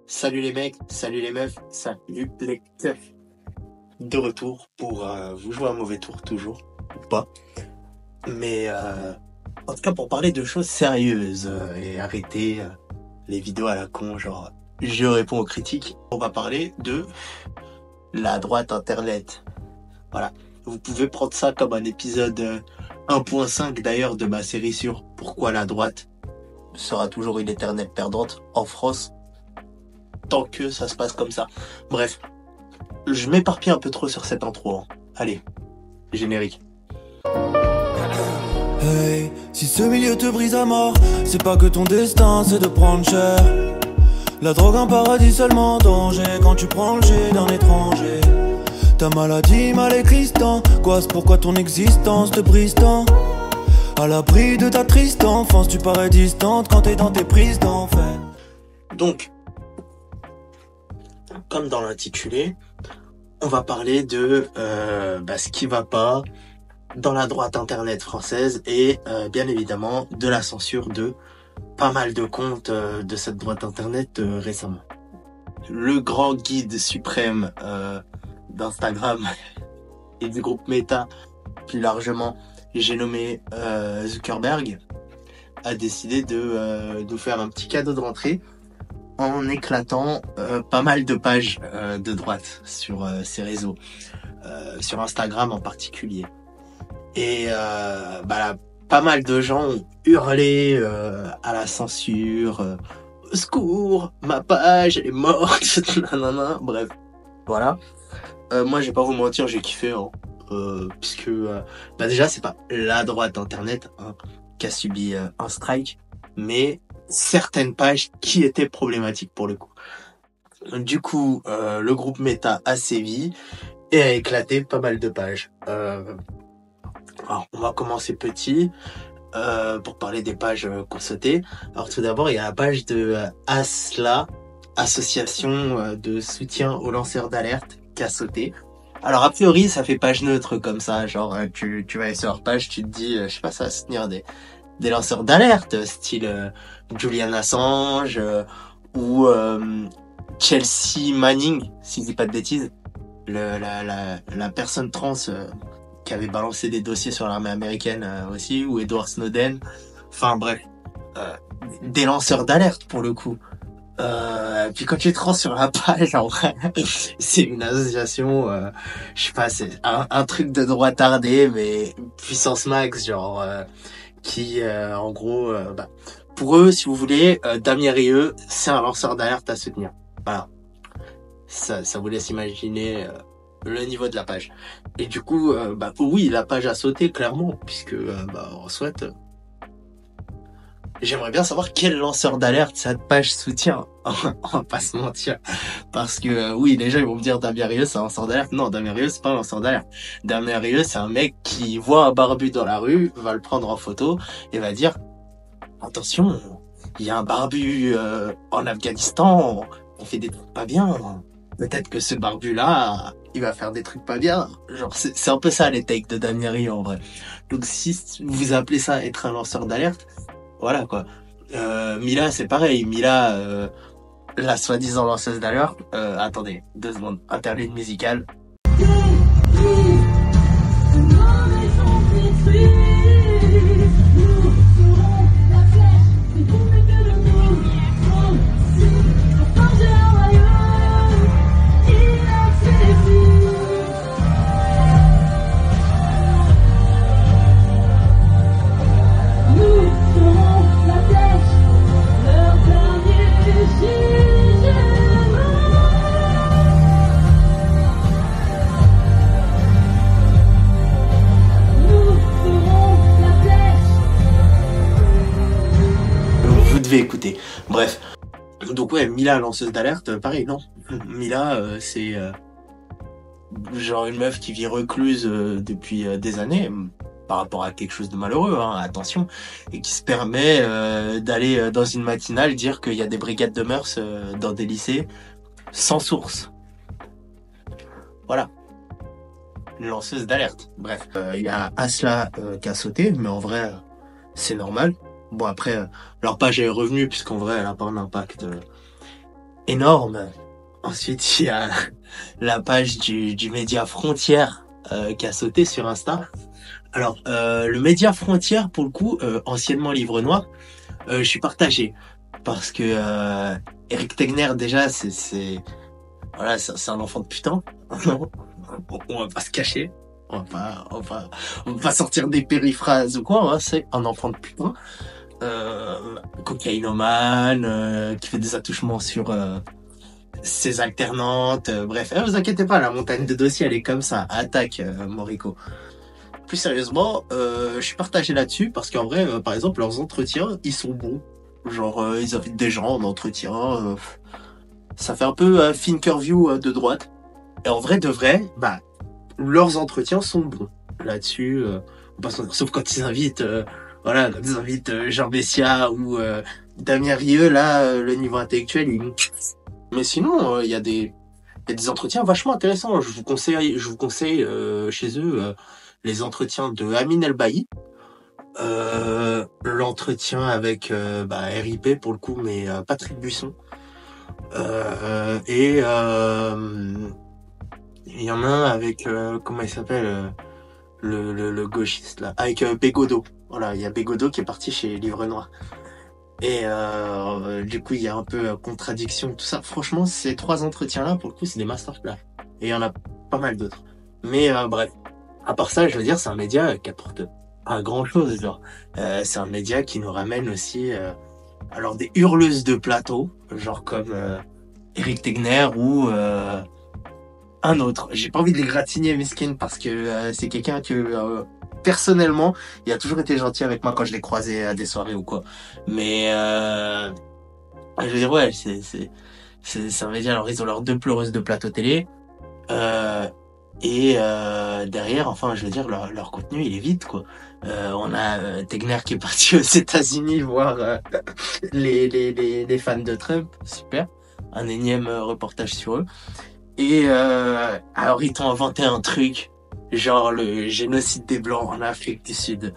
Salut les mecs, salut les meufs, salut les keufs. De retour pour vous jouer un mauvais tour toujours, ou pas. Mais en tout cas pour parler de choses sérieuses et arrêter les vidéos à la con, genre je réponds aux critiques. On va parler de la droite internet. Voilà, vous pouvez prendre ça comme un épisode 1.5 d'ailleurs de ma série sur pourquoi la droite sera toujours une éternelle perdante en France. Tant que ça se passe comme ça. Bref, je m'éparpille un peu trop sur cette intro. Hein. Allez, générique. Hey, si ce milieu te brise à mort, c'est pas que ton destin, c'est de prendre cher. La drogue un paradis seulement danger quand tu prends le jet d'un étranger. Ta maladie mal écrit quoi, c'est pourquoi ton existence te brise tant. À l'abri de ta triste enfance, tu parais distante quand t'es dans tes prises d'enfer. Donc, comme dans l'intitulé, on va parler de ce qui va pas dans la droite internet française et bien évidemment de la censure de pas mal de comptes de cette droite internet récemment. Le grand guide suprême d'Instagram et du groupe Meta, plus largement, j'ai nommé Zuckerberg, a décidé de nous faire un petit cadeau de rentrée en éclatant pas mal de pages de droite sur ces réseaux, sur Instagram en particulier. Et pas mal de gens ont hurlé à la censure, au secours, ma page elle est morte, nanana, bref, voilà. Moi je vais pas vous mentir, j'ai kiffé, hein, puisque déjà c'est pas la droite internet qui a subi un strike, mais certaines pages qui étaient problématiques pour le coup. Du coup, le groupe Meta a sévi et a éclaté pas mal de pages. Alors, on va commencer petit pour parler des pages qu'on sautait. Alors tout d'abord, il y a la page de ASLA, Association de soutien aux lanceurs d'alerte, qui a sauté. Alors a priori, ça fait page neutre comme ça, genre tu vas aller sur leur page, tu te dis, je sais pas, ça va soutenir des lanceurs d'alerte, style Julian Assange ou Chelsea Manning, si je dis pas de bêtises, la personne trans qui avait balancé des dossiers sur l'armée américaine aussi, ou Edward Snowden. Enfin bref, des lanceurs d'alerte pour le coup. Puis quand tu te rends sur la page, en vrai, c'est une association, je sais pas, c'est un truc de droite tardé, mais puissance max, genre qui en gros pour eux, si vous voulez, Damien Rieu, c'est un lanceur d'alerte à soutenir. Voilà, ça vous laisse imaginer le niveau de la page. Et du coup oui, la page a sauté clairement, puisque en soit j'aimerais bien savoir quel lanceur d'alerte cette page soutient. On va pas se mentir. Parce que oui, les gens ils vont me dire Damien Rieu c'est un lanceur d'alerte. Non, Damien Rieu c'est pas un lanceur d'alerte. Damien Rieu c'est un mec qui voit un barbu dans la rue, va le prendre en photo et va dire attention, il y a un barbu en Afghanistan, on fait des trucs pas bien. Peut-être que ce barbu là, il va faire des trucs pas bien. Genre c'est un peu ça les takes de Damien Rieu en vrai. Donc si vous appelez ça être un lanceur d'alerte, voilà quoi. Mila c'est pareil, Mila la soi-disant lanceuse d'alerte. Attendez, 2 secondes, interlude musical. Vous devez écouter. Bref. Donc ouais, Mila lanceuse d'alerte, pareil, non. Mila, c'est genre une meuf qui vit recluse depuis des années, par rapport à quelque chose de malheureux, hein, attention, et qui se permet d'aller dans une matinale dire qu'il y a des brigades de mœurs dans des lycées sans source. Voilà. Une lanceuse d'alerte. Bref, il y a Asla qui a sauté, mais en vrai, c'est normal. Bon après, leur page est revenue puisqu'en vrai, elle a pas un impact énorme. Ensuite, il y a la page du média Frontière qui a sauté sur Insta. Alors, le média Frontière, pour le coup, anciennement Livre Noir, je suis partagé. Parce que Eric Tegner, déjà, voilà, c'est un enfant de putain. On va pas se cacher. On va pas sortir des périphrases ou quoi, hein, c'est un enfant de putain. Cocaïnomane, qui fait des attouchements sur ses alternantes, bref. Vous inquiétez pas, la montagne de dossiers, elle est comme ça. Attaque, Morico. Plus sérieusement, je suis partagé là-dessus parce qu'en vrai, par exemple, leurs entretiens, ils sont bons. Genre, ils invitent des gens en entretien. Ça fait un peu Thinkerview de droite. Et en vrai de vrai, bah, leurs entretiens sont bons. Là-dessus, sauf quand ils invitent, voilà, quand ils invitent Jean Bessia ou Damien Rieu, là, le niveau intellectuel, mais sinon, il y a des entretiens vachement intéressants. Je vous conseille chez eux les entretiens de Amin El-Bailly, l'entretien avec RIP pour le coup, mais Patrick Buisson. Et il y en a un avec comment il s'appelle le gauchiste là, avec Bégodeau. Voilà, il y a Bégodeau qui est parti chez Livre Noir. Et du coup, il y a un peu contradiction, tout ça. Franchement, ces 3 entretiens-là, pour le coup, c'est des masterclass. Et il y en a pas mal d'autres. Mais bref, à part ça, je veux dire, c'est un média qui apporte pas grand-chose. Genre, c'est un média qui nous ramène aussi, alors des hurleuses de plateau, genre comme Eric Tegner ou un autre. J'ai pas envie de les gratigner, Miskin, parce que c'est quelqu'un que personnellement, il a toujours été gentil avec moi quand je l'ai croisé à des soirées ou quoi. Mais je veux dire, ouais, c'est un média. Alors ils ont leurs 2 pleureuses de plateau télé. Et derrière, enfin, je veux dire, leur contenu, il est vide, quoi. On a Tegner qui est parti aux États-Unis voir les fans de Trump. Super. Un énième reportage sur eux. Et alors ils t'ont inventé un truc, genre le génocide des Blancs en Afrique du Sud.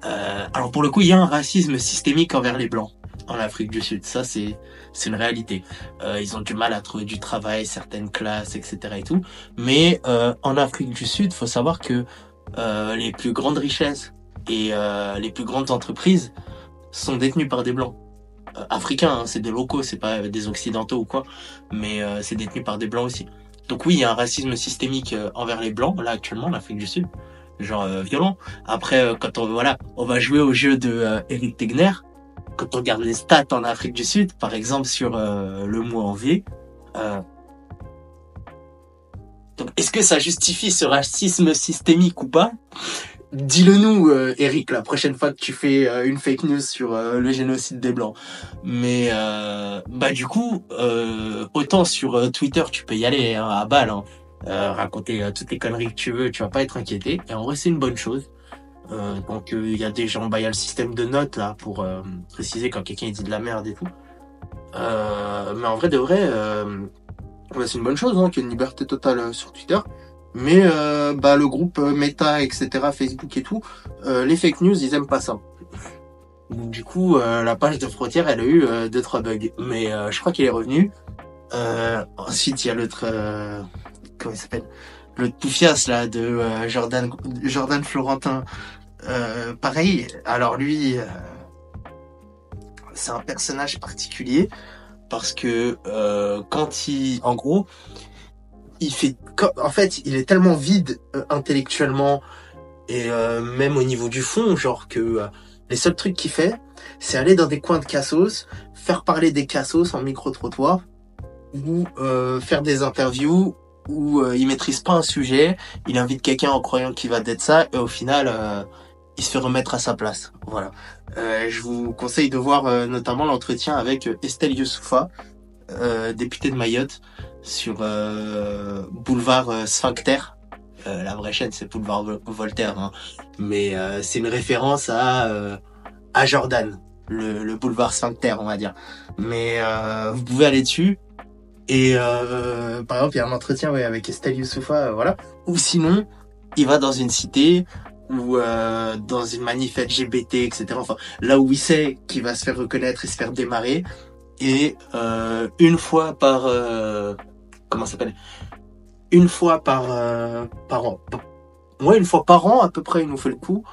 Alors pour le coup, il y a un racisme systémique envers les Blancs en Afrique du Sud. Ça, c'est une réalité. Ils ont du mal à trouver du travail, certaines classes, etc. et tout. Mais en Afrique du Sud, faut savoir que les plus grandes richesses et les plus grandes entreprises sont détenues par des Blancs. Africains, hein, c'est des locaux, c'est pas des occidentaux ou quoi, mais c'est détenu par des blancs aussi. Donc oui, il y a un racisme systémique envers les blancs là actuellement en Afrique du Sud, genre violent. Après, quand on va jouer au jeu de Eric Tegner. Quand on regarde les stats en Afrique du Sud, par exemple sur le mois en V, donc est-ce que ça justifie ce racisme systémique ou pas? Dis-le nous, Eric, la prochaine fois que tu fais une fake news sur le génocide des Blancs. Mais du coup, autant sur Twitter, tu peux y aller hein, à balle, hein, raconter toutes les conneries que tu veux, tu vas pas être inquiété. Et en vrai, c'est une bonne chose. Donc il y a des gens, il y a le système de notes là pour préciser quand quelqu'un dit de la merde et tout. Mais en vrai de vrai, c'est une bonne chose hein, qu'il y ait une liberté totale sur Twitter. Mais le groupe Meta, etc., Facebook et tout, les fake news, ils aiment pas ça. Donc, du coup, la page de Frontière, elle a eu 2-3 bugs. Mais je crois qu'il est revenu. Ensuite, il y a l'autre... comment il s'appelle? Le Toufias, là, de Jordan Florentin. Pareil, alors lui, c'est un personnage particulier. Parce que en gros... en fait, il est tellement vide intellectuellement et même au niveau du fond, genre que les seuls trucs qu'il fait, c'est aller dans des coins de cassos, faire parler des cassos en micro-trottoir ou faire des interviews où il maîtrise pas un sujet, il invite quelqu'un en croyant qu'il va d'être ça et au final, il se fait remettre à sa place. Voilà. Je vous conseille de voir notamment l'entretien avec Estelle Youssoufa, députée de Mayotte, sur boulevard Sphincter. La vraie chaîne c'est boulevard Voltaire hein. Mais c'est une référence à Jordan, le boulevard Sphincter on va dire. Mais vous pouvez aller dessus et par exemple il y a un entretien avec Estelle Youssoufa voilà. Ou sinon il va dans une cité ou dans une manif LGBT etc. Enfin là où il sait qu'il va se faire reconnaître et se faire démarrer. Et une fois par comment ça s'appelle, une fois par an, ouais, une fois par an à peu près, il nous fait le coup.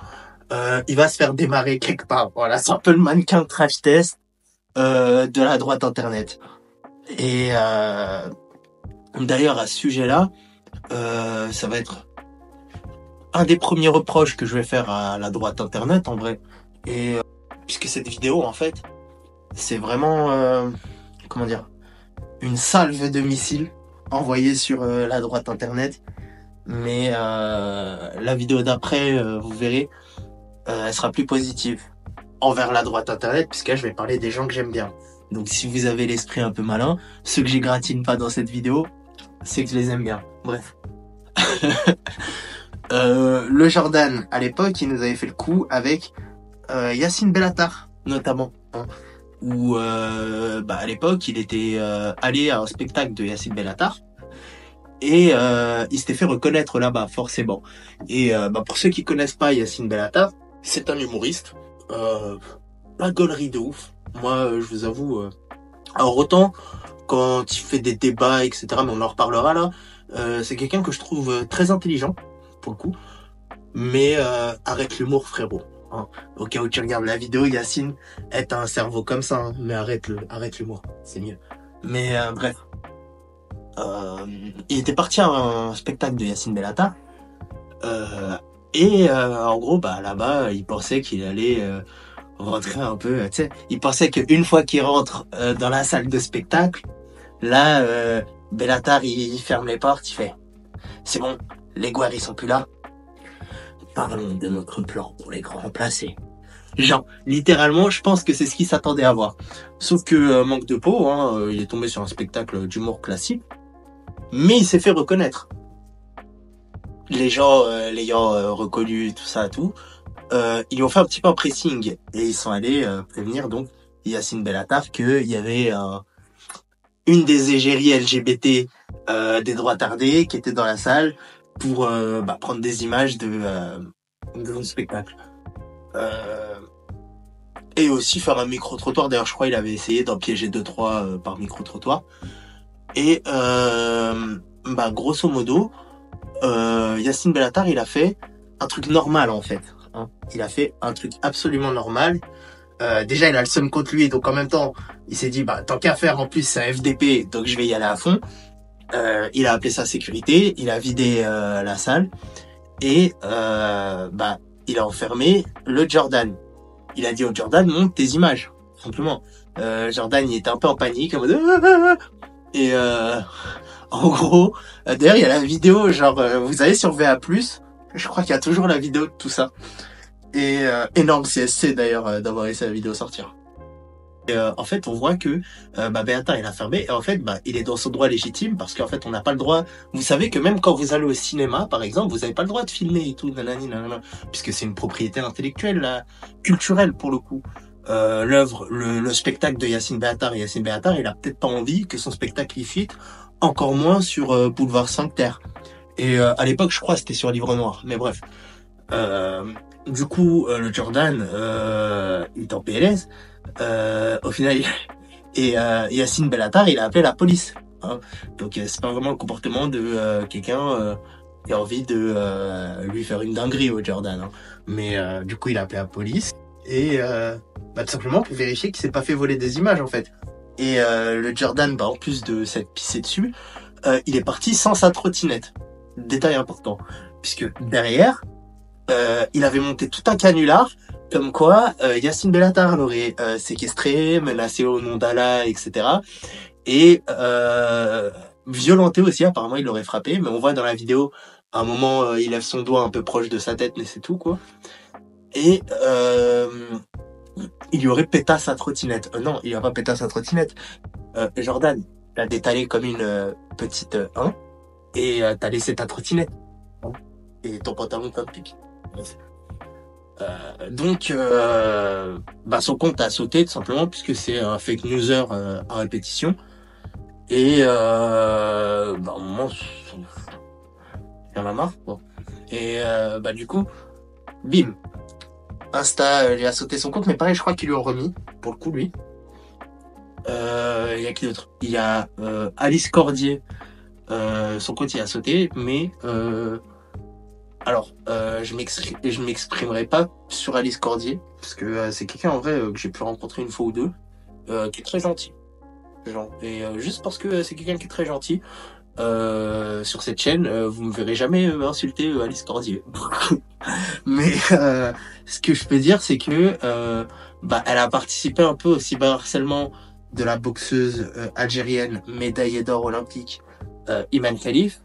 Il va se faire démarrer quelque part. Voilà, c'est un peu le mannequin crash test de la droite internet. Et d'ailleurs à ce sujet-là, ça va être un des premiers reproches que je vais faire à la droite internet en vrai. Et puisque cette vidéo en fait, c'est vraiment comment dire, une salve de missiles envoyée sur la droite internet. Mais la vidéo d'après, vous verrez, elle sera plus positive envers la droite internet, puisque là, je vais parler des gens que j'aime bien. Donc si vous avez l'esprit un peu malin, ceux que j'égratine pas dans cette vidéo, c'est que je les aime bien. Bref. Le Jordan, à l'époque, il nous avait fait le coup avec Yacine Bellatar, notamment. Hein, où à l'époque, il était allé à un spectacle de Yacine Bellatar. Et il s'était fait reconnaître là-bas, forcément. Et pour ceux qui connaissent pas Yacine Bellatar, c'est un humoriste. Pas gaulerie de ouf. Moi, je vous avoue... Alors autant, quand il fait des débats, etc., mais on en reparlera là, c'est quelqu'un que je trouve très intelligent, pour le coup. Mais arrête l'humour, frérot. Hein. Au cas où tu regardes la vidéo, Yacine est un cerveau comme ça, hein, mais arrête l'humour, c'est mieux. Mais bref. Il était parti à un spectacle de Yacine Bellatar. En gros, là-bas, il pensait qu'il allait rentrer un peu, tu sais. Il pensait qu'une fois qu'il rentre dans la salle de spectacle, là, Bellatar, il ferme les portes, il fait « C'est bon, les Guares, ils sont plus là. Parlons de notre plan pour les remplacer. » Genre, littéralement, je pense que c'est ce qu'il s'attendait à voir. Sauf que, manque de peau, hein, il est tombé sur un spectacle d'humour classique. Mais il s'est fait reconnaître. Les gens l'ayant reconnu, tout ça, tout, ils lui ont fait un petit peu un pressing et ils sont allés prévenir donc Yacine Bellatar qu'il y avait une des égéries LGBT des droits tardés qui était dans la salle pour prendre des images de son spectacle. Et aussi faire un micro-trottoir. D'ailleurs, je crois qu'il avait essayé d'en piéger 2-3 par micro-trottoir. Et grosso modo, Yacine Bellatar, il a fait un truc normal en fait. Hein. Il a fait un truc absolument normal. Déjà, il a le seum contre lui, donc en même temps, il s'est dit, tant qu'à faire, en plus, c'est un FDP, donc je vais y aller à fond. Il a appelé sa sécurité, il a vidé la salle, et il a enfermé le Jordan. Il a dit au Jordan, monte tes images, simplement. Jordan, il était un peu en panique, en mode... Et en gros, d'ailleurs, il y a la vidéo, vous savez, sur VA+, je crois qu'il y a toujours la vidéo de tout ça. Et énorme CSC d'ailleurs d'avoir laissé la vidéo sortir. Et en fait, on voit que Bellatar, il a fermé. Et en fait, il est dans son droit légitime parce qu'en fait, on n'a pas le droit. Vous savez que même quand vous allez au cinéma, par exemple, vous n'avez pas le droit de filmer et tout, nanana, puisque c'est une propriété intellectuelle, là, culturelle pour le coup. L'œuvre, le spectacle de Yacine Bellatar, il a peut-être pas envie que son spectacle y fit, encore moins sur Boulevard 5 Terre. Et à l'époque, je crois, c'était sur Livre Noir. Mais bref. Du coup, le Jordan, il est en PLS. Au final, Yacine Bellatar, il a appelé la police. Hein. Donc, c'est pas vraiment le comportement de quelqu'un qui a envie de lui faire une dinguerie au Jordan. Hein. Mais du coup, il a appelé la police. Et tout simplement pour vérifier qu'il s'est pas fait voler des images, en fait. Et le Jordan, en plus de s'être pissé dessus, il est parti sans sa trottinette. Détail important. Puisque derrière... il avait monté tout un canular, comme quoi Yacine Bellatar l'aurait séquestré, menacé au nom d'Allah, etc. Et violenté aussi, apparemment il l'aurait frappé, mais on voit dans la vidéo, à un moment, il lève son doigt un peu proche de sa tête, mais c'est tout, quoi. Et il lui aurait pété sa trottinette. Non, il lui a pas pété sa trottinette. Jordan l'a détalé comme une petite et t'as laissé ta trottinette. Et ton pantalon plein de pique. Donc, son compte a sauté tout simplement puisque c'est un fake newser à répétition. Et à un moment, il y en a marre, quoi. Et du coup, bim, Insta lui a sauté son compte, mais pareil, je crois qu'ils lui ont remis pour le coup lui. Il y a qui d'autre? Il y a Alice Cordier. Son compte il a sauté, mais je m'exprimerai pas sur Alice Cordier parce que c'est quelqu'un en vrai que j'ai pu rencontrer une fois ou deux, qui est très gentil. Genre, et juste parce que c'est quelqu'un qui est très gentil, sur cette chaîne, vous me verrez jamais insulter Alice Cordier. Mais ce que je peux dire, c'est que elle a participé un peu au cyberharcèlement de la boxeuse algérienne médaillée d'or olympique Iman Khalif.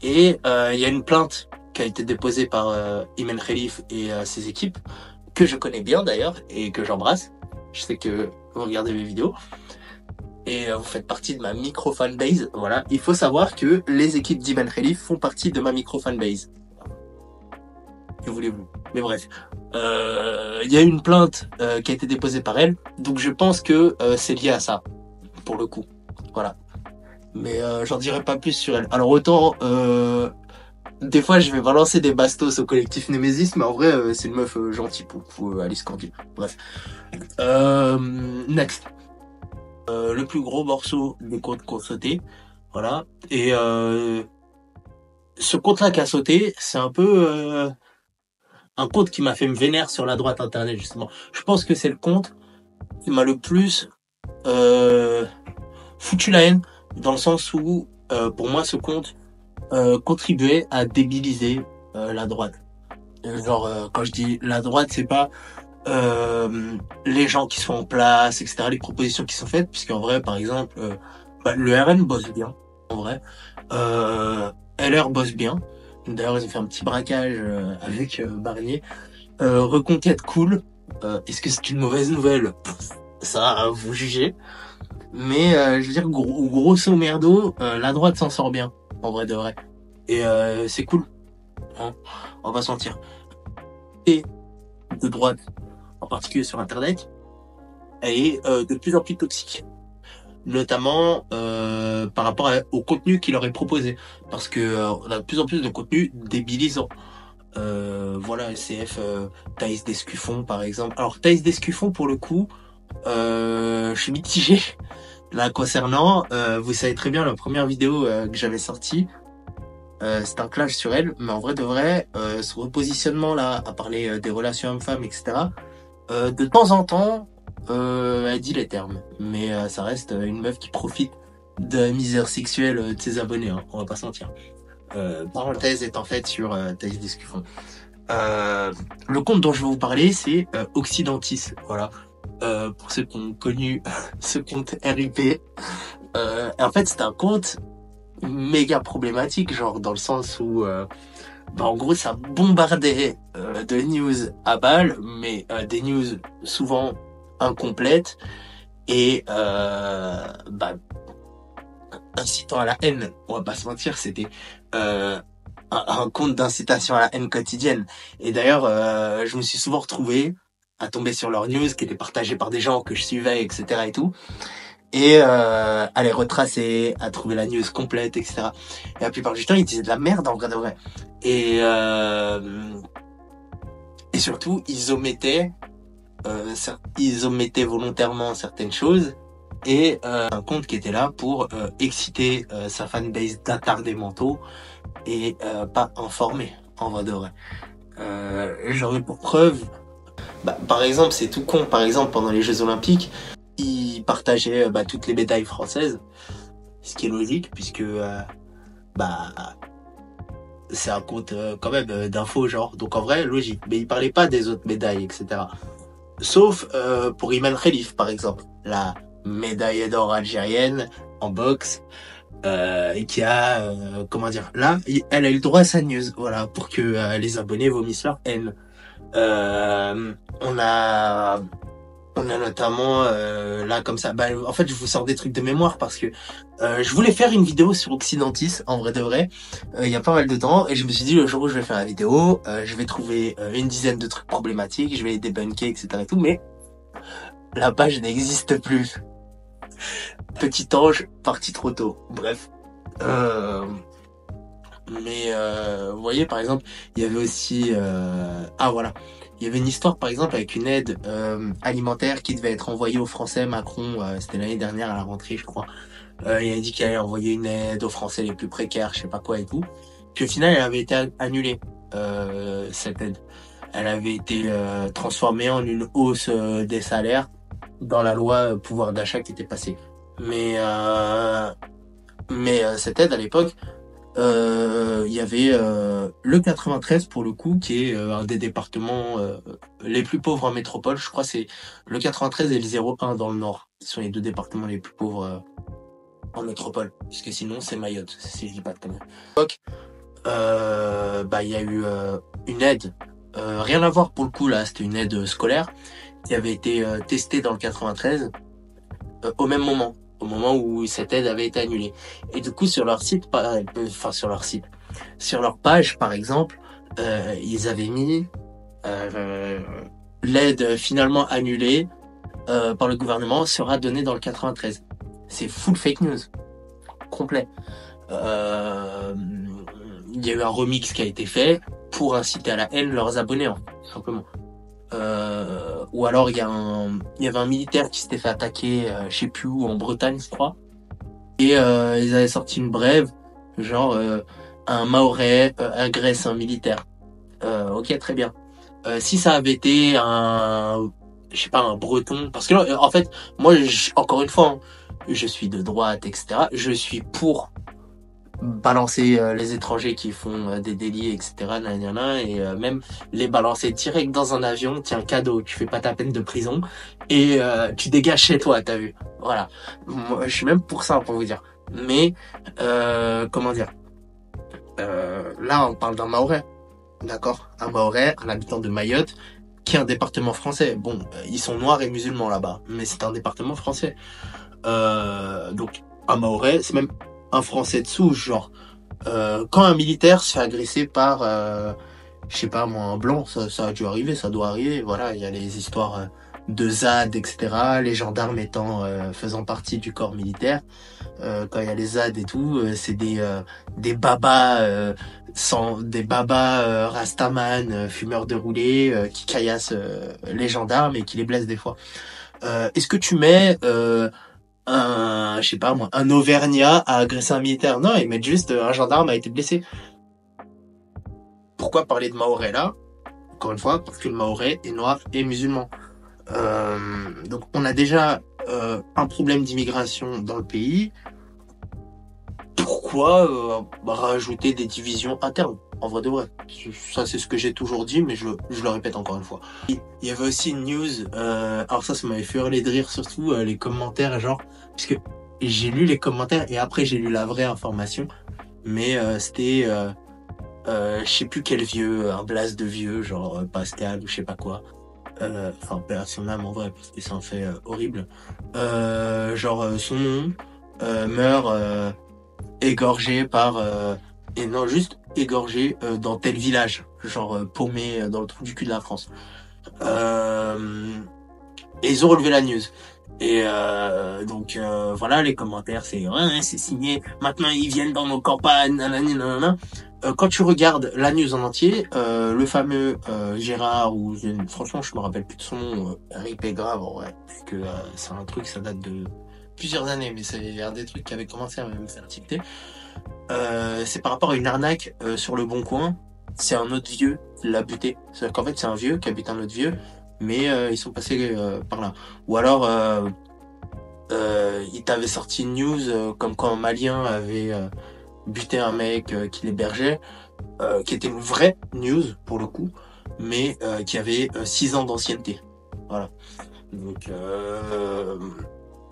Et il y a une plainte qui a été déposée par Iman Khalif et ses équipes, que je connais bien d'ailleurs et que j'embrasse. Je sais que vous regardez mes vidéos et vous faites partie de ma micro fanbase. Voilà, il faut savoir que les équipes d'Iman Khalif font partie de ma micro fanbase. Que voulez-vous? Mais bref, il y a une plainte qui a été déposée par elle, donc je pense que c'est lié à ça, pour le coup. Voilà. Mais j'en dirai pas plus sur elle. Alors autant, des fois je vais balancer des bastos au collectif Nemesis, mais en vrai c'est une meuf gentille pour Alice Cordier. Bref. Next. Le plus gros morceau des comptes qu'on sauté. Voilà. Et ce compte-là qui a sauté, c'est un peu un compte qui m'a fait me vénère sur la droite internet, justement. Je pense que c'est le compte qui m'a le plus foutu la haine, dans le sens où, pour moi, ce compte contribuait à débiliser la droite. Quand je dis la droite, c'est pas les gens qui sont en place, etc., les propositions qui sont faites, puisqu'en vrai, par exemple, le RN bosse bien, en vrai. LR bosse bien. D'ailleurs, ils ont fait un petit braquage avec Barnier. Reconquête cool. Est-ce que c'est une mauvaise nouvelle? Ça, vous jugez. Mais je veux dire, grosso merdo, la droite s'en sort bien, en vrai de vrai. Et c'est cool. Hein, on va pas se mentir. Et de droite, en particulier sur Internet, elle est de plus en plus toxique. Notamment par rapport au contenu qu'il leur est proposé. Parce que on a de plus en plus de contenu débilisant. Voilà, SCF, Thaïs Descuffon par exemple. Alors Thaïs Descuffon, pour le coup, je suis mitigé là concernant. Vous savez très bien, la première vidéo que j'avais sortie, c'est un clash sur elle, mais en vrai de vrai, son repositionnement là, à parler des relations hommes-femmes, etc., de temps en temps, elle dit les termes, mais ça reste une meuf qui profite de la misère sexuelle de ses abonnés, hein, on va pas se mentir. Parenthèse étant faite sur Thaïs Descuffon. Le compte dont je vais vous parler, c'est Occidentis, voilà. Pour ceux qui ont connu ce compte RIP. En fait, c'est un compte méga problématique, genre dans le sens où en gros ça bombardait de news à balles, mais des news souvent incomplètes et incitant à la haine. On va pas se mentir, c'était un compte d'incitation à la haine quotidienne. Et d'ailleurs, je me suis souvent retrouvé à tomber sur leurs news qui étaient partagées par des gens que je suivais, etc. et tout. Et à les retracer, à trouver la news complète, etc. Et la plupart du temps, ils disaient de la merde en vrai de vrai. Et surtout, ils omettaient volontairement certaines choses. Et un compte qui était là pour exciter sa fanbase d'attardés mentaux et pas informer, en vrai de vrai. J'en ai pour preuve, par exemple, c'est tout con, par exemple, pendant les Jeux Olympiques, ils partageaient toutes les médailles françaises, ce qui est logique, puisque c'est un compte quand même d'infos, genre, donc en vrai, logique. Mais ils parlaient pas des autres médailles, etc. Sauf pour Iman Khalif, par exemple, la médaille d'or algérienne en boxe, qui a, là, elle a eu le droit à sa news, voilà, pour que les abonnés vomissent leur haine. On a notamment là comme ça, en fait je vous sors des trucs de mémoire parce que je voulais faire une vidéo sur Occidentis en vrai de vrai il y a pas mal de temps, et je me suis dit le jour où je vais faire la vidéo, je vais trouver une dizaine de trucs problématiques, je vais les débunker, etc. et tout, mais la page n'existe plus. Petit ange parti trop tôt. Bref, mais vous voyez, par exemple, il y avait aussi voilà, il Il y avait une histoire, par exemple, avec une aide alimentaire qui devait être envoyée aux Français. Macron, c'était l'année dernière à la rentrée, je crois. Il a dit qu'il allait envoyer une aide aux Français les plus précaires, je sais pas quoi et tout. Puis au final, elle avait été annulée, cette aide. Elle avait été transformée en une hausse des salaires dans la loi pouvoir d'achat qui était passée. Mais cette aide à l'époque, il y avait le 93 pour le coup, qui est un des départements les plus pauvres en métropole. Je crois que c'est le 93 et le 01 dans le nord. Ce sont les deux départements les plus pauvres en métropole. Parce que sinon, c'est Mayotte, si je dis pas de conneries. À l'époque, il y a eu une aide. Rien à voir pour le coup là, c'était une aide scolaire qui avait été testée dans le 93 au même moment. Au moment où cette aide avait été annulée. Et du coup, sur leur site, sur leur page, par exemple, ils avaient mis l'aide finalement annulée par le gouvernement sera donnée dans le 93. C'est full fake news, complet. Il y a eu un remix qui a été fait pour inciter à la haine leurs abonnés, tout simplement. Ou alors il y avait un militaire qui s'était fait attaquer, je sais plus où, en Bretagne, je crois. Et ils avaient sorti une brève, genre un Mahorais agresse un militaire. Ok, très bien. Si ça avait été un Breton, parce que là, en fait, moi, encore une fois, hein, je suis de droite, etc. Je suis pour balancer les étrangers qui font des délits, etc. Et même les balancer direct dans un avion, tiens, cadeau, tu fais pas ta peine de prison et tu dégages chez toi, t'as vu. Voilà. Moi, je suis même pour ça, pour vous dire. Mais, comment dire, là, on parle d'un Mahorais, d'accord? Un Mahorais, un habitant de Mayotte, qui est un département français. Bon, ils sont noirs et musulmans là-bas, mais c'est un département français. Donc, un Mahorais, c'est même un Français de souche, genre. Quand un militaire se fait agresser par, je sais pas moi, un blanc, ça a dû arriver, ça doit arriver. Voilà, il y a les histoires de ZAD, etc. Les gendarmes faisant partie du corps militaire. Quand il y a les ZAD et tout, c'est des babas rastaman, fumeurs de roulés, qui caillassent les gendarmes et qui les blessent des fois. Est-ce que tu mets je sais pas moi, un Auvergnat a agressé un militaire? Non, ils mettent juste un gendarme a été blessé. Pourquoi parler de Mahorais là? Encore une fois, parce que le Mahorais est noir et musulman. Donc on a déjà un problème d'immigration dans le pays. Pourquoi rajouter des divisions internes? En vrai de vrai. Ça, c'est ce que j'ai toujours dit, mais je le répète encore une fois. Il y avait aussi une news, alors ça m'avait fait hurler de rire, surtout les commentaires, genre, parce que j'ai lu les commentaires et après j'ai lu la vraie information, mais c'était, je sais plus quel vieux, un blase de vieux, genre Pascal ou je sais pas quoi. Enfin, paix à son âme en vrai, parce que c'est un fait horrible. Son nom meurt égorgé par et non juste égorgé dans tel village, genre paumé dans le trou du cul de la France. Et ils ont relevé la news. Et voilà, les commentaires, c'est ouais, c'est signé. Maintenant ils viennent dans nos campagnes, nanani, nanana. Quand tu regardes la news en entier, le fameux Gérard ou franchement je me rappelle plus de son nom, RIP grave en vrai, parce que c'est un truc, ça date de plusieurs années, mais c'est un des trucs qui avait commencé à me faire tilter. C'est par rapport à une arnaque sur le Bon Coin. C'est un autre vieux qui l'a buté. C'est-à-dire qu'en fait c'est un vieux qui habite un autre vieux, mais ils sont passés par là. Ou alors il t'avait sorti une news comme quand un Malien avait buté un mec qui l'hébergeait, qui était une vraie news pour le coup, mais qui avait 6 ans d'ancienneté. Voilà. Donc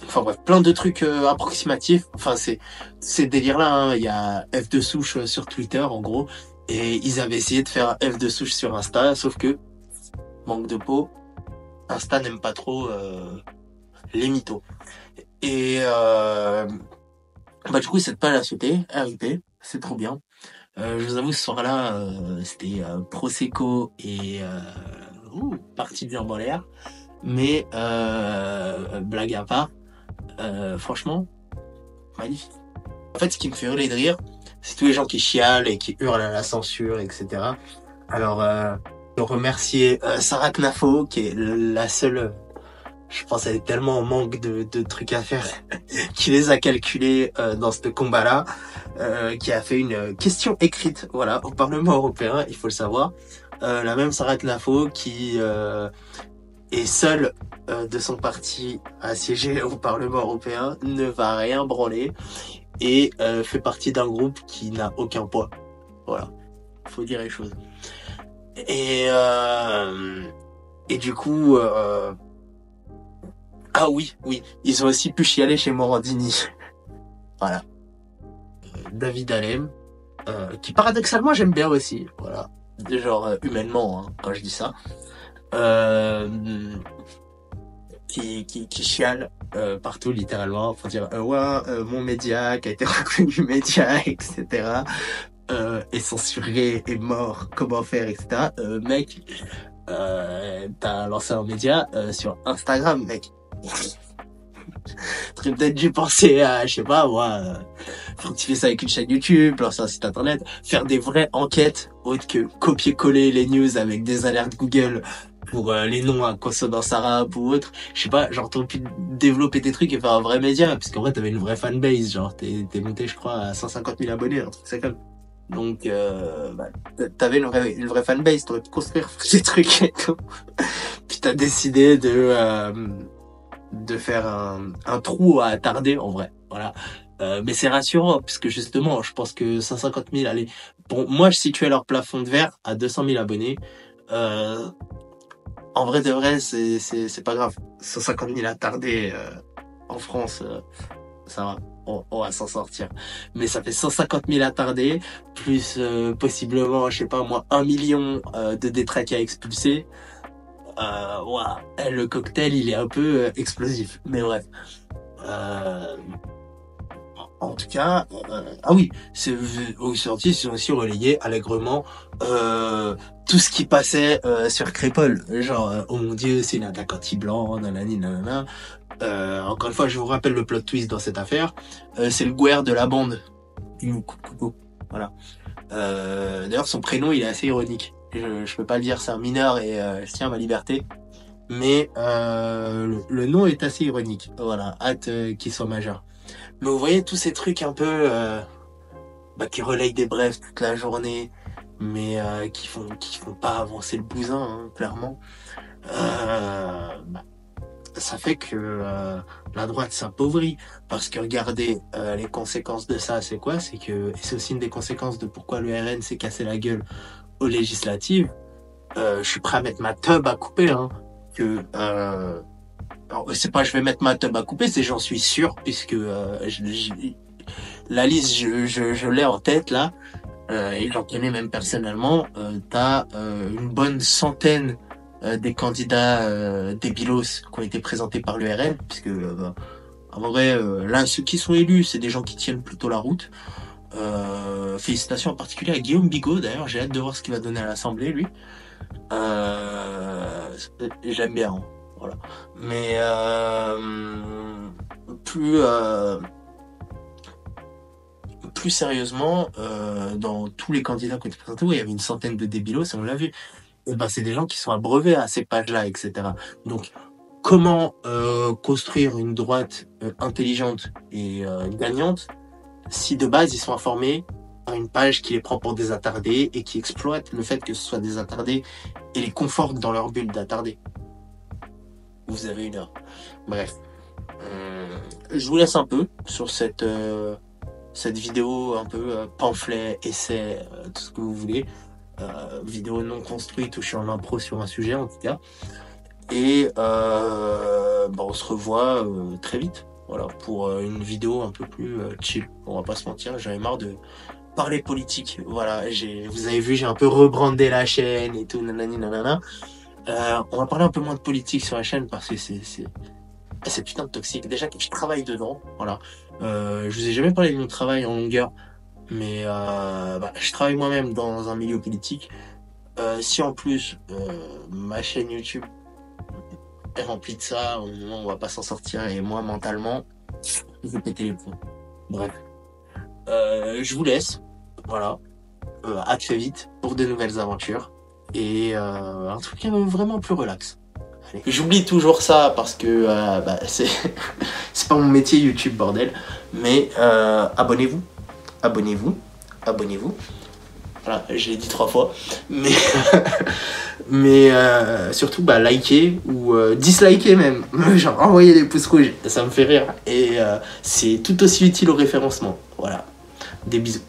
enfin bref, plein de trucs approximatifs. Enfin ces délires-là, hein. Il y a F de souche sur Twitter en gros, et ils avaient essayé de faire F de souche sur Insta, sauf que manque de peau, Insta n'aime pas trop les mythos. Et du coup cette page a sauté, RIP, c'est trop bien. Je vous avoue ce soir-là, c'était Prosecco et partie bien dans l'air. Mais blague à part, franchement, magnifique. En fait, ce qui me fait hurler de rire, c'est tous les gens qui chialent et qui hurlent à la censure, etc. Alors, de remercier Sarah Knafo, qui est la seule. Je pense qu'elle est tellement en manque de trucs à faire qui les a calculés dans ce combat-là, qui a fait une question écrite, voilà, au Parlement européen, il faut le savoir. La même Sarah Knafo qui est seule de son parti à siéger au Parlement européen, ne va rien branler et fait partie d'un groupe qui n'a aucun poids. Voilà, faut dire les choses. Et et du coup, ah oui, oui, ils ont aussi pu chialer chez Morandini. Voilà, David Alem, qui paradoxalement j'aime bien aussi. Voilà, genre humainement, hein, quand je dis ça. Euh, qui chiale partout littéralement pour dire ouais mon média qui a été reconnu média etc est censuré est mort comment faire etc mec t'as lancé un média sur Instagram mec. T'aurais peut-être dû penser à je sais pas moi fructifier ça avec une chaîne YouTube, lancer un site internet, faire des vraies enquêtes autres que copier-coller les news avec des alertes Google pour les noms à consonance arabe ou autre. Je sais pas, genre t'aurais pu développer des trucs et faire un vrai média, parce qu'en vrai t'avais une vraie fanbase, genre t'es monté je crois à 150 000 abonnés, un truc c'est comme. Donc bah, t'avais une vraie fanbase, t'aurais pu construire ces trucs et tout. Puis t'as décidé de faire un trou à attarder en vrai, voilà. Mais c'est rassurant, puisque justement, je pense que 150 000, allez, bon, moi je situais leur plafond de verre à 200 000 abonnés. Euh, En vrai de vrai, c'est pas grave. 150 000 attardés en France, ça va. On va s'en sortir. Mais ça fait 150 000 attardés, plus possiblement, je sais pas moi, 1 million de détraqués à expulser. Ouah, le cocktail, il est un peu explosif. Mais bref. Euh, En tout cas, ah oui, c'est aux sorties, ils sont aussi relayés allègrement tout ce qui passait sur Crépol. Genre, oh mon Dieu, c'est une attaque anti-blanc, nanani, nanana. Encore une fois, je vous rappelle le plot twist dans cette affaire. C'est le gouer de la bande. Coucou. Voilà. D'ailleurs, son prénom, il est assez ironique. Je peux pas le dire, c'est un mineur et je tiens à ma liberté. Mais le nom est assez ironique. Voilà, hâte qu'il soit majeur. Mais vous voyez tous ces trucs un peu qui relayent des brèves toute la journée, mais qui font pas avancer le bousin, hein, clairement. Bah, ça fait que la droite s'appauvrit parce que regardez les conséquences de ça, c'est quoi? C'est que et c'est aussi une des conséquences de pourquoi le RN s'est cassé la gueule aux législatives. Je suis prêt à mettre ma teub à couper, hein. Que alors, c'est pas je vais mettre ma teub à couper, c'est j'en suis sûr puisque la liste je l'ai en tête là et j'en connais même personnellement. T'as une bonne centaine des candidats débilos qui ont été présentés par le RN puisque en vrai là ceux qui sont élus c'est des gens qui tiennent plutôt la route. Félicitations en particulier à Guillaume Bigot d'ailleurs, j'ai hâte de voir ce qu'il va donner à l'Assemblée lui. J'aime bien, hein, voilà. Mais plus plus sérieusement, dans tous les candidats qui ont été présentés, il y avait une centaine de débilos, et on l'a vu. Et ben, c'est des gens qui sont abreuvés à ces pages-là, etc. Donc, comment construire une droite intelligente et gagnante si de base ils sont informés par une page qui les prend pour des attardés et qui exploite le fait que ce soit des attardés et les conforte dans leur bulle d'attardés. Vous avez une heure. Bref. Je vous laisse un peu sur cette vidéo un peu pamphlet, essai, tout ce que vous voulez. Vidéo non construite où je suis en impro sur un sujet en tout cas. Et on se revoit très vite. Voilà, pour une vidéo un peu plus chill. On va pas se mentir, j'avais marre de parler politique. Voilà, vous avez vu, j'ai un peu rebrandé la chaîne et tout, nanani nanana. On va parler un peu moins de politique sur la chaîne parce que c'est putain de toxique. Déjà que je travaille dedans, voilà. Je vous ai jamais parlé de mon travail en longueur, mais je travaille moi-même dans un milieu politique. Si en plus ma chaîne YouTube est remplie de ça, au moment où on va pas s'en sortir et moi mentalement, je vais péter les plombs. Bref, je vous laisse. Voilà. À très vite pour de nouvelles aventures. et un truc vraiment plus relax. Allez. J'oublie toujours ça parce que bah, c'est c'est pas mon métier YouTube, bordel. Mais abonnez-vous, abonnez-vous, abonnez-vous. Voilà, je l'ai dit 3 fois. Mais, mais surtout, bah, likez ou dislikez même. Genre, envoyez des pouces rouges, ça me fait rire. Et c'est tout aussi utile au référencement. Voilà, des bisous.